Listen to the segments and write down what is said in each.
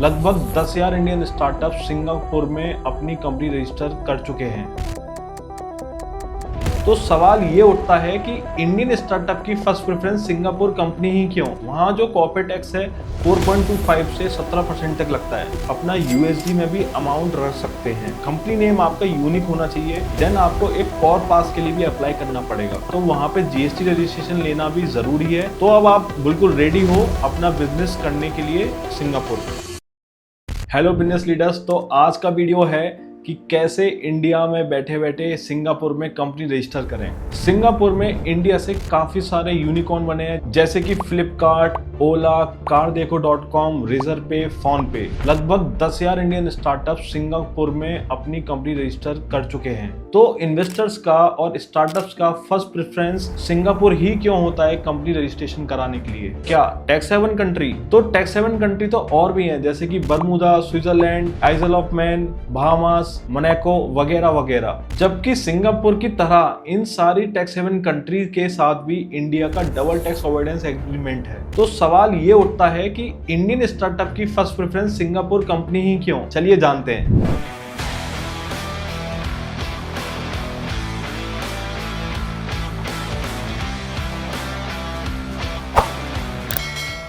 लगभग 10,000 Indian startup Singapore में अपनी कंपनी रजिस्टर कर चुके हैं। तो सवाल ये उठता है कि इंडियन स्टार्टअप की फर्स्ट प्रेफरेंस सिंगापुर कंपनी ही क्यों? वहाँ जो कॉर्पोरेट टैक्स है 4.25 से 17% तक लगता है। अपना यूएसडी में भी अमाउंट रख सकते हैं। कंपनी नेम आपका यूनिक होना चाहिए। देन आपको एक कॉर पास के लिए भी अप्लाई करना पड़ेगा, तो वहाँ पे जीएसटी रजिस्ट्रेशन लेना भी जरूरी है। तो अब आप बिल्कुल रेडी हो अपना बिजनेस करने के लिए सिंगापुर। हेलो बिजनेस लीडर्स, तो आज का वीडियो है कि कैसे इंडिया में बैठे बैठे सिंगापुर में कंपनी रजिस्टर करें। सिंगापुर में इंडिया से काफी सारे यूनिकॉर्न बने हैं, जैसे कि फ्लिपकार्ट, ओला, कारदेखो.com, रेजरपे, फोनपे। लगभग 10,000 इंडियन स्टार्टअप सिंगापुर में अपनी कंपनी रजिस्टर कर चुके हैं। तो इन्वेस्टर्स का और स्टार्टअप्स का फर्स्ट प्रेफरेंस सिंगापुर ही क्यों होता है कंपनी रजिस्ट्रेशन कराने के लिए? क्या टैक्स हेवन कंट्री? तो टैक्स हेवन कंट्री तो और भी हैं, जैसे कि Bermuda, Switzerland, Isle of Man, Bahamas, Monaco वगैरह वगैरह। जबकि सिंगापुर की तरह इन सारी टैक्स हेवन कंट्री के साथ भी इंडिया का डबल टैक्स अवॉइडेंस एग्रीमेंट है। तो सवाल ये उठता है कि इंडियन स्टार्टअप की फर्स्ट प्रेफरेंस सिंगापुर कंपनी ही क्यों? चलिए जानते हैं।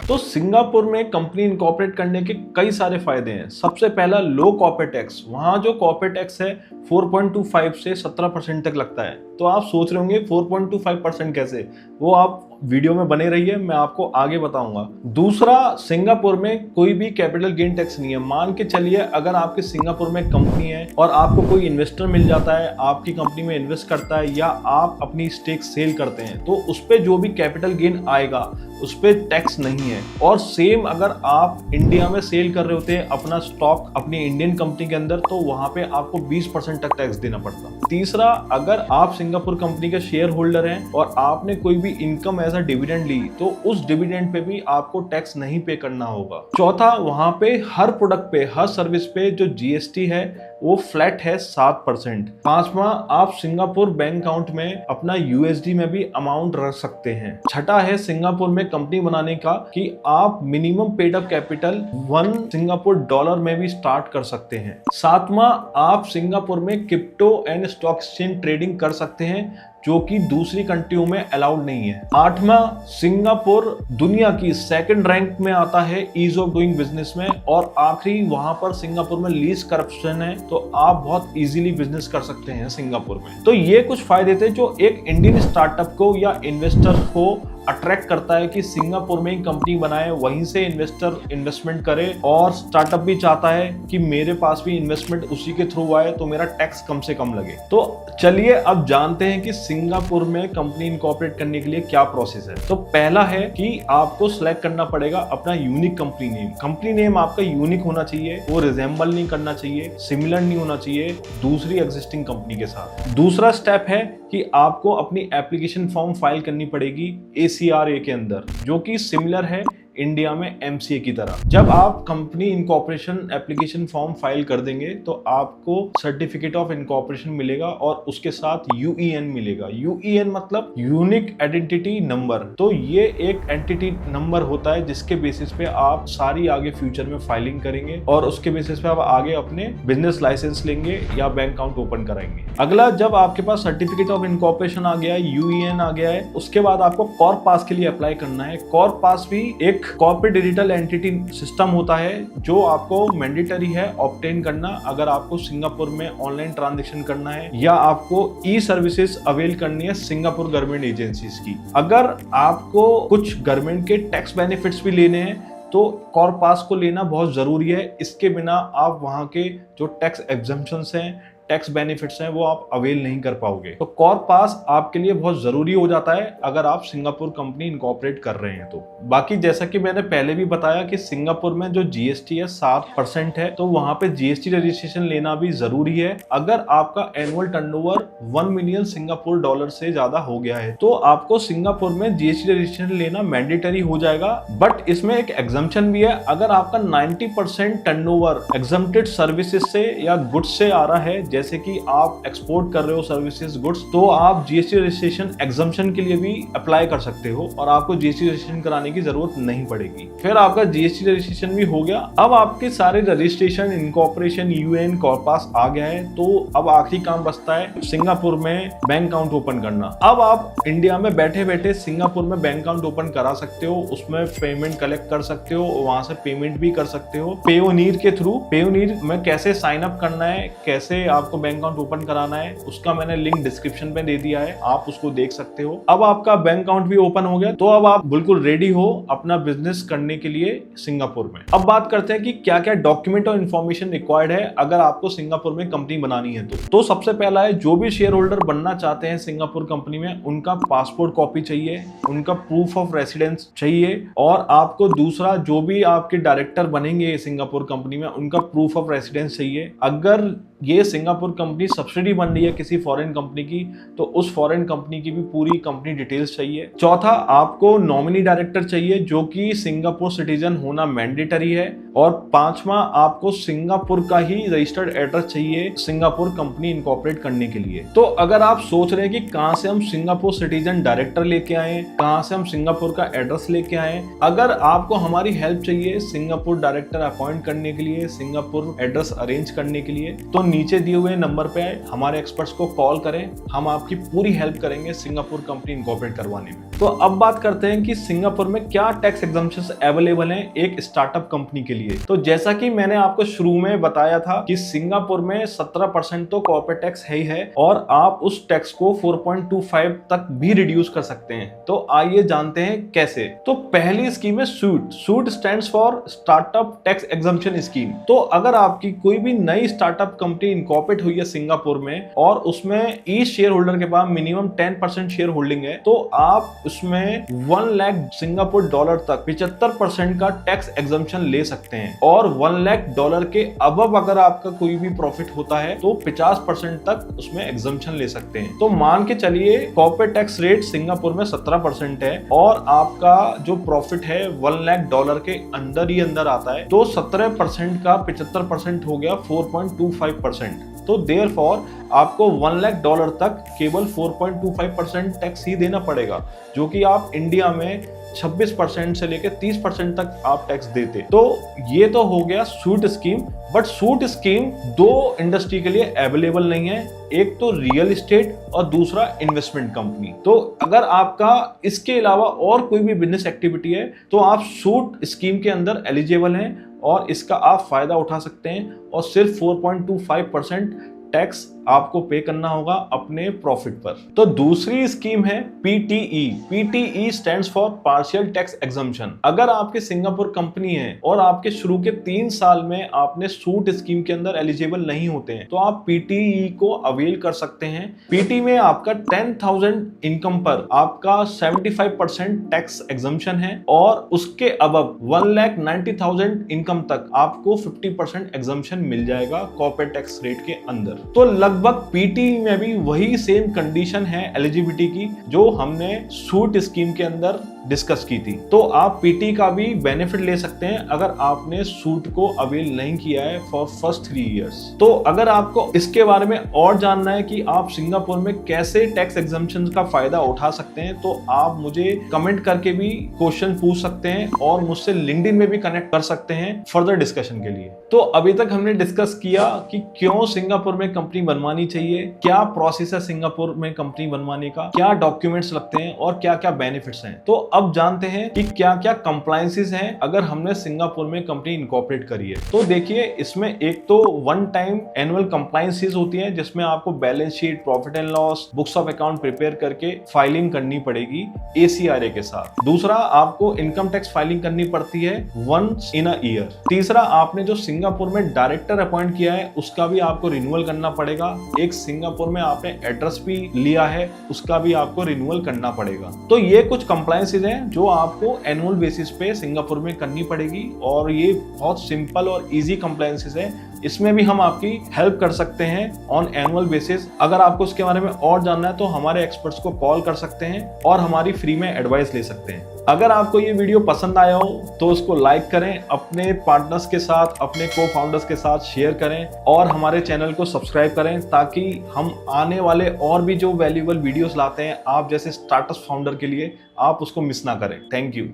तो सिंगापुर में कंपनी इनकॉर्पोरेट करने के कई सारे फायदे हैं। सबसे पहला, लो कॉर्पोरेट टैक्स। वहां जो कॉर्पोरेट टैक्स है 4.25 से 17% तक लगता है। तो आप सोच रहे होंगे 4.25% कैसे? वो आप वीडियो में बने रहिए, मैं आपको आगे बताऊंगा। दूसरा, सिंगापुर में कोई भी कैपिटल गेन टैक्स नहीं है। मान के चलिए अगर आपके सिंगापुर में कंपनी है और आपको कोई इन्वेस्टर मिल जाता है, आपकी कंपनी में इन्वेस्ट करता है, या आप अपनी स्टेक सेल करते हैं, तो उस पर जो भी कैपिटल गेन आएगा उस पर टैक्स नहीं है। और सेम अगर आप इंडिया में सेल कर रहे होते हैं अपना स्टॉक अपनी इंडियन कंपनी के अंदर, तो वहां पे आपको 20% तक टैक्स देना पड़ता। तीसरा, अगर आप सिंगापुर कंपनी के शेयर होल्डर हैं और आपने कोई भी इनकम एज अ डिविडेंड ली, तो उस डिविडेंड पे भी आपको टैक्स नहीं पे करना होगा। चौथा, वहां पे हर प्रोडक्ट पे, हर सर्विस पे जो जीएसटी है वो फ्लैट है 7%। पांचवा, आप सिंगापुर बैंक अकाउंट में अपना यूएसडी में भी अमाउंट रख सकते हैं। छठा है सिंगापुर में कंपनी बनाने का कि आप minimum paid up capital 1 Singapore dollar में भी स्टार्ट कर सकते हैं। सातवां, आप सिंगापुर में crypto and stock exchange trading कर सकते हैं, जो कि दूसरी कंट्रियों में अलाउड नहीं है। आठवां, सिंगापुर दुनिया की सेकंड रैंक में आता है ईज ऑफ डूइंग बिजनेस में। और आखिरी, वहां पर सिंगापुर में लीस्ट करप्शन है, तो आप बहुत इजीली बिजनेस कर सकते हैं सिंगापुर में। तो ये कुछ फायदे थे जो एक इंडियन स्टार्टअप को या इन्वेस्टर को अट्रैक्ट करता है कि सिंगापुर में ही कंपनी बनाए, वहीं से इन्वेस्टर इन्वेस्टमेंट करे। और स्टार्टअप भी चाहता है कि मेरे पास भी इन्वेस्टमेंट उसी के थ्रू आए, तो मेरा टैक्स कम से कम लगे। तो चलिए अब जानते हैं कि सिंगापुर में कंपनी इनकॉर्पोरेट करने के लिए क्या प्रोसेस है। तो पहला है कि आपको सिलेक्ट करना पड़ेगा अपना unique company name. Company name आपका यूनिक होना चाहिए, वो रिजेंबल नहीं करना चाहिए, सिमिलर नहीं होना चाहिए दूसरी एग्जिस्टिंग कंपनी के साथ। दूसरा स्टेप है कि आपको अपनी एप्लीकेशन फॉर्म फाइल करनी पड़ेगी ACRA के अंदर, जो कि सिमिलर है इंडिया में MCA की तरह। जब आप company incorporation application form file कर देंगे तो आपको सर्टिफिकेट ऑफ इनकॉर्पोरेशन मिलेगा और उसके साथ UEN मिलेगा। UEN मतलब यूनिक आइडेंटिटी नंबर। तो ये एक एंटिटी नंबर होता है जिसके बेसिस पे आप सारी आगे फ्यूचर में फाइलिंग करेंगे और उसके बेसिस पे आप आगे अपने बिजनेस लाइसेंस लेंगे या बैंक अकाउंट ओपन कराएंगे। अगला, जब आपके पास सर्टिफिकेट ऑफ इनकॉर्पोरेशन आ गया है, UEN आ गया है, उसके बाद आपको कॉर्प पास के लिए अप्लाई करना है। कॉर्प पास भी एक कॉर्पोरेट डिजिटल एंटिटी सिस्टम होता है जो आपको मैंडेटरी है ऑब्टेन करना अगर आपको सिंगापुर में ऑनलाइन ट्रांजैक्शन करना है या आपको ई सर्विसेज अवेल करनी है सिंगापुर गवर्नमेंट एजेंसीज की। अगर आपको कुछ गवर्नमेंट के टैक्स बेनिफिट्स भी लेने हैं तो कॉर्प पास को लेना बहुत जरूरी है। इसके बिना आप वहां के जो टैक्स एग्जम्पशंस हैं, टैक्स बेनिफिट्स हैं, वो आप अवेल नहीं कर पाओगे। तो कॉर्प पास आपके लिए बहुत जरूरी हो जाता है अगर आप सिंगापुर कंपनी इनकॉर्पोरेट कर रहे हैं तो। बाकी जैसा कि मैंने पहले भी बताया कि सिंगापुर में जो जीएसटी है 7% है, तो वहां पे जीएसटी रजिस्ट्रेशन लेना भी जरूरी है। अगर आपका annual turnover 1 million Singapore dollar से ज्यादा हो गया है तो आपको सिंगापुर में जीएसटी रजिस्ट्रेशन लेना मैंडेटरी हो जाएगा। बट इसमें एक एग्जम्पशन भी है। अगर आपका 90% टर्नओवर एग्जम्प्टेड सर्विसेज से या गुड्स से आ रहा है, जैसे कि आप एक्सपोर्ट कर रहे हो सर्विसेज गुड्स, तो आप जीएसटी रजिस्ट्रेशन एग्जम्पशन के लिए भी अप्लाई कर सकते हो और आपको जीएसटी रजिस्ट्रेशन कराने की जरूरत नहीं पड़ेगी। फिर आपका जीएसटी रजिस्ट्रेशन भी हो गया। अब आपके सारे रजिस्ट्रेशन, इनकॉर्पोरेशन, यूएन, कॉर्पास आ गया है, तो अब आखिरी काम बचता है सिंगापुर में बैंक अकाउंट ओपन करना। अब आप इंडिया में बैठे बैठे सिंगापुर में बैंक अकाउंट ओपन करा सकते हो, उसमें पेमेंट कलेक्ट कर सकते हो, वहां से पेमेंट भी कर सकते हो पेयोनीर के थ्रू। पेयोनीर में कैसे साइन अप करना है, कैसे आपको बैंक अकाउंट ओपन कराना है, उसका मैंने लिंक डिस्क्रिप्शन में दे दिया है, आप उसको देख सकते हो। अब आपका बैंक अकाउंट भी ओपन हो गया, तो अब आप बिल्कुल रेडी हो अपना बिजनेस करने के लिए सिंगापुर में। अब बात करते हैं कि क्या क्या डॉक्यूमेंट और इन्फॉर्मेशन रिक्वायर्ड है अगर आपको सिंगापुर में कंपनी बनानी है। तो सबसे पहला है, जो भी शेयर होल्डर बनना चाहते हैं सिंगापुर कंपनी में, उनका पासपोर्ट कॉपी चाहिए, उनका प्रूफ ऑफ रेसिडेंस चाहिए, और आपको दूसरा, जो भी आपके डायरेक्टर बनेंगे सिंगापुर कंपनी में, उनका प्रूफ ऑफ रेसिडेंस चाहिए। अगर ये सिंगापुर कंपनी सब्सिडी बन रही है किसी फॉरेन कंपनी की, तो उस फॉरेन कंपनी की भी पूरी कंपनी डिटेल्स चाहिए। चौथा, आपको नॉमिनी डायरेक्टर चाहिए जो कि सिंगापुर सिटीजन होना मैंडेटरी है। और पांचवा, आपको सिंगापुर का ही रजिस्टर्ड एड्रेस चाहिए सिंगापुर कंपनी इनकॉर्पोरेट करने के लिए। तो अगर आप सोच रहे हैं कि कहां से हम सिंगापुर सिटीजन डायरेक्टर लेके आए, कहां से हम सिंगापुर का एड्रेस लेके आए, अगर आपको हमारी हेल्प चाहिए सिंगापुर डायरेक्टर अपॉइंट करने के लिए, सिंगापुर एड्रेस अरेंज करने के लिए, तो नीचे दिए हुए नंबर पे हमारे एक्सपर्ट्स को कॉल करें, हम आपकी पूरी हेल्प करेंगे सिंगापुर कंपनी इनकॉर्पोरेट करवाने में। तो अब बात करते हैं कि सिंगापुर में क्या टैक्स एग्जम्पशंस अवेलेबल हैं एक स्टार्टअप कंपनी के लिए। तो जैसा कि मैंने आपको शुरू में बताया था कि सिंगापुर में 17% तो कॉर्पोरेट टैक्स है ही है, और आप उस टैक्स को 4.25 तक भी रिड्यूस कर सकते हैं। तो आइए जानते हैं कैसे। तो पहली स्कीम है suit. Suit stands for startup tax exemption scheme. तो अगर आपकी कोई भी नई स्टार्टअप कंपनी इनकॉर्पोरेट हुई है सिंगापुर में, और उसमें ईच शेयर होल्डर के पास मिनिमम 10% शेयर होल्डिंग है, तो आप उसमें 1 लाख सिंगापुर डॉलर तक 75% का टैक्स एग्जम्पशन ले सकते हैं। और 1 लाख डॉलर के अबव अगर आपका कोई भी प्रॉफिट होता है तो 50% तक उसमें एग्जम्पशन ले सकते हैं। तो मान के चलिए कॉर्पोरेट टैक्स रेट सिंगापुर में 17% है, और आपका जो प्रॉफिट है 1 लाख डॉलर के अंदर ही अंदर आता है, तो 17% का 75% हो गया 4.25%। तो देयरफॉर आपको 1 लाख डॉलर तक केवल 4.25% टैक्स ही देना पड़ेगा, जो कि आप इंडिया में 26% से लेकर 30% तक आप टैक्स देते। तो ये तो हो गया suit scheme. But suit scheme दो इंडस्ट्री के लिए अवेलेबल नहीं है, एक तो रियल एस्टेट और दूसरा इन्वेस्टमेंट कंपनी। तो अगर आपका इसके अलावा और कोई भी बिजनेस एक्टिविटी है तो आप सूट स्कीम के अंदर एलिजिबल हैं और इसका आप फायदा उठा सकते हैं, और सिर्फ 4.25% टैक्स आपको पे करना होगा अपने प्रॉफिट पर। तो दूसरी स्कीम है PTE. PTE stands for partial tax exemption. अगर आपकी सिंगापुर कंपनी है और आपके शुरू के 3 साल में आपने सूट स्कीम के अंदर एलिजिबल नहीं होते हैं, तो आप पीटीई को अवेल कर सकते हैं। पीटी में आपका 10,000 इनकम पर आपका 75% टैक्स एग्जम्पशन है, और उसके अबव 1,90,000 इनकम तक आपको 50% एग्जम्पशन मिल जाएगा कॉर्पोरेट टैक्स रेट के अंदर। तो लगभग पीटी में भी वही सेम कंडीशन है एलिजिबिलिटी की जो हमने सूट स्कीम के अंदर डिस्कस की थी। तो आप पीटी का भी बेनिफिट ले सकते हैं अगर आपने सूट को अवेल नहीं किया है फॉर फर्स्ट 3 इयर्स। तो अगर आपको इसके बारे में और जानना है कि आप सिंगापुर में कैसे टैक्स एग्जम्पशन का फायदा उठा सकते हैं, तो आप मुझे कमेंट करके भी क्वेश्चन पूछ सकते हैं और मुझसे लिंक्डइन में भी कनेक्ट कर सकते हैं फर्दर डिस्कशन के लिए। तो अभी तक हमने डिस्कस किया कि क्यों सिंगापुर में कंपनी बनवानी चाहिए, क्या प्रोसेस है सिंगापुर में कंपनी बनवाने का, क्या डॉक्यूमेंट्स लगते हैं और क्या क्या बेनिफिट्स हैं। तो अब जानते हैं कि क्या क्या कंप्लायंसेस हैं अगर हमने सिंगापुर में कंपनी इनकॉर्पोरेट करी है। तो देखिए, इसमें एक तो वन टाइम एनुअल कंप्लायंसेस होती हैं जिसमें आपको balance sheet, profit and loss, books of account prepare करके फाइलिंग करनी पड़ेगी ACRA के साथ। दूसरा, आपको इनकम टैक्स फाइलिंग करनी पड़ती है वंस इन अ ईयर। तीसरा, आपने जो सिंगापुर में डायरेक्टर अपॉइंट किया है उसका भी आपको रिन्यूअल करना पड़ेगा। एक सिंगापुर में आपने एड्रेस भी लिया है उसका भी आपको रिन्यूअल करना पड़ेगा। तो ये कुछ कंप्लायंसेस हैं जो आपको एनुअल बेसिस पे सिंगापुर में करनी पड़ेगी, और ये बहुत सिंपल और इजी कंप्लायंसेस है। इसमें भी हम आपकी हेल्प कर सकते हैं ऑन एनुअल बेसिस। अगर आपको इसके बारे में और जानना है तो हमारे एक्सपर्ट्स को कॉल कर सकते हैं और हमारी फ्री में एडवाइस ले सकते हैं। अगर आपको ये वीडियो पसंद आया हो तो उसको लाइक करें, अपने पार्टनर्स के साथ, अपने को फाउंडर्स के साथ शेयर करें और हमारे चैनल को सब्सक्राइब करें ताकि हम आने वाले और भी जो वैल्यूएबल वीडियोस लाते हैं आप जैसे स्टार्टअप फाउंडर के लिए, आप उसको मिस ना करें। Thank you.